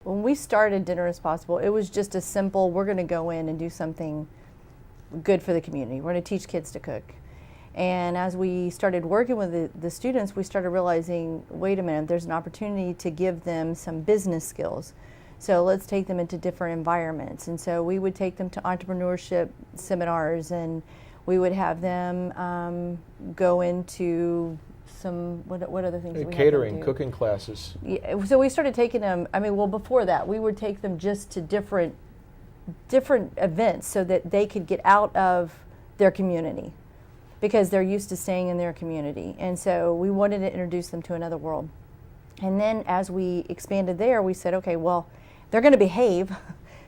when we started Dinner is Possible, it was just a simple, we're going to go in and do something good for the community. We're going to teach kids to cook. And as we started working with the students, we started realizing, wait a minute, there's an opportunity to give them some business skills. So let's take them into different environments. And so we would take them to entrepreneurship seminars, and we would have them go into some, what other things? Catering, cooking classes. Yeah, so we started taking them, before that, we would take them just to different events so that they could get out of their community, because they're used to staying in their community. And so we wanted to introduce them to another world. And then as we expanded there, we said, okay, well, they're going to behave,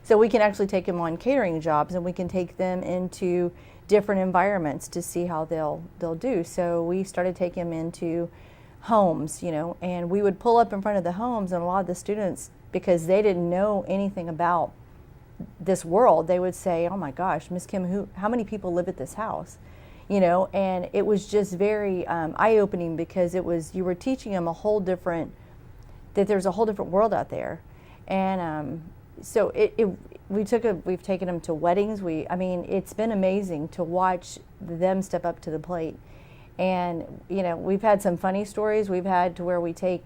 so we can actually take them on catering jobs, and we can take them into different environments to see how they'll do. So we started taking them into homes, and we would pull up in front of the homes, and a lot of the students, because they didn't know anything about this world, they would say, oh my gosh, Miss Kim, how many people live at this house? And it was just very eye-opening, because you were teaching them that there's a whole different world out there. And so we've taken them to weddings. It's been amazing to watch them step up to the plate. And, we've had some funny stories. We've had to where we take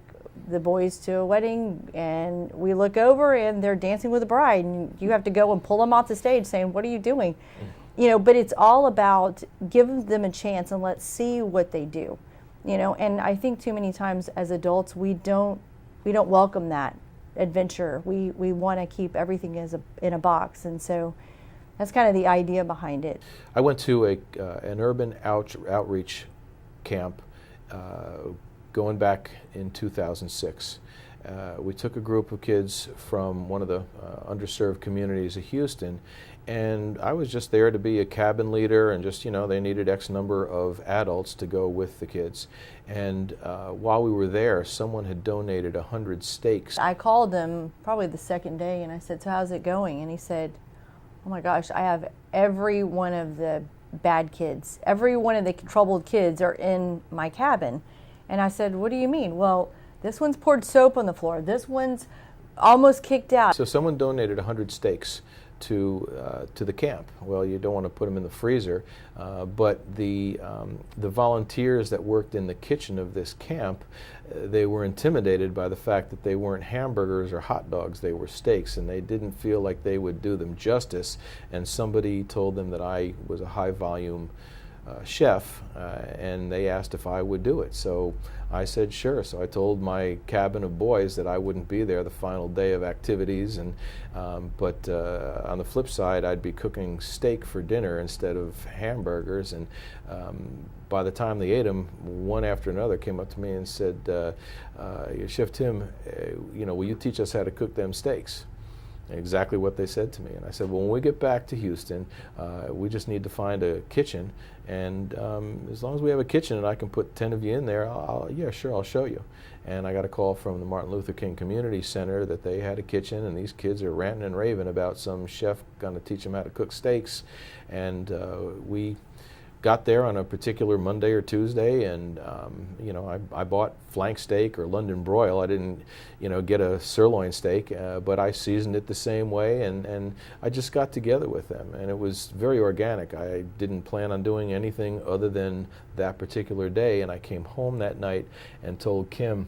the boys to a wedding, and we look over and they're dancing with the bride, and you have to go and pull them off the stage saying, what are you doing? But it's all about giving them a chance and let's see what they do. And I think too many times as adults, we don't welcome that adventure. We want to keep everything in a box, and so that's kind of the idea behind it. I went to an urban outreach camp going back in 2006. We took a group of kids from one of the underserved communities of Houston, and I was just there to be a cabin leader, and just, they needed X number of adults to go with the kids. And while we were there, someone had donated 100 steaks. I called him probably the second day, and I said, so how's it going? And he said, oh my gosh, I have every one of the bad kids, every one of the troubled kids are in my cabin. And I said, what do you mean? Well, this one's poured soap on the floor. This one's almost kicked out. So someone donated 100 steaks to the camp. Well, you don't want to put them in the freezer, but the volunteers that worked in the kitchen of this camp, they were intimidated by the fact that they weren't hamburgers or hot dogs, they were steaks, and they didn't feel like they would do them justice. And somebody told them that I was a high volume chef, and they asked if I would do it. So I said sure. So I told my cabin of boys that I wouldn't be there the final day of activities, and but on the flip side, I'd be cooking steak for dinner instead of hamburgers. And by the time they ate them, one after another came up to me and said, Chef Tim, will you teach us how to cook them steaks? Exactly what they said to me. And I said, well, when we get back to Houston, we just need to find a kitchen, and as long as we have a kitchen and I can put 10 of you in there, yeah, sure, I'll show you. And I got a call from the Martin Luther King Community Center that they had a kitchen, and these kids are ranting and raving about some chef going to teach them how to cook steaks. And we got there on a particular Monday or Tuesday, and I bought flank steak or London broil. I didn't get a sirloin steak, but I seasoned it the same way, and I just got together with them, and it was very organic. I didn't plan on doing anything other than that particular day, and I came home that night and told Kim,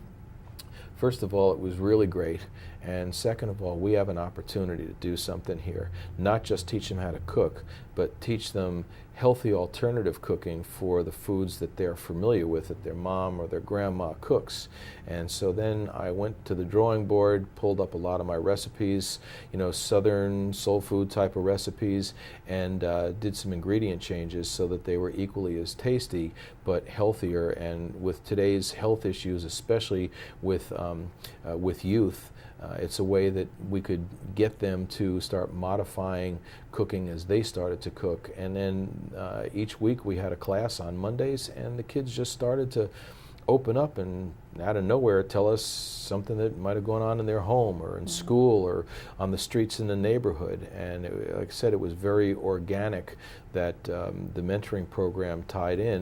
first of all, it was really great, and second of all, we have an opportunity to do something here. Not just teach them how to cook, but teach them healthy alternative cooking for the foods that they're familiar with, that their mom or their grandma cooks. And so then I went to the drawing board, pulled up a lot of my recipes, southern soul food type of recipes, and did some ingredient changes so that they were equally as tasty but healthier. And with today's health issues, especially with youth, it's a way that we could get them to start modifying cooking as they started to cook. And then each week we had a class on Mondays, and the kids just started to open up and out of nowhere tell us something that might have gone on in their home or in school or on the streets in the neighborhood. And like I said, it was very organic that the mentoring program tied in.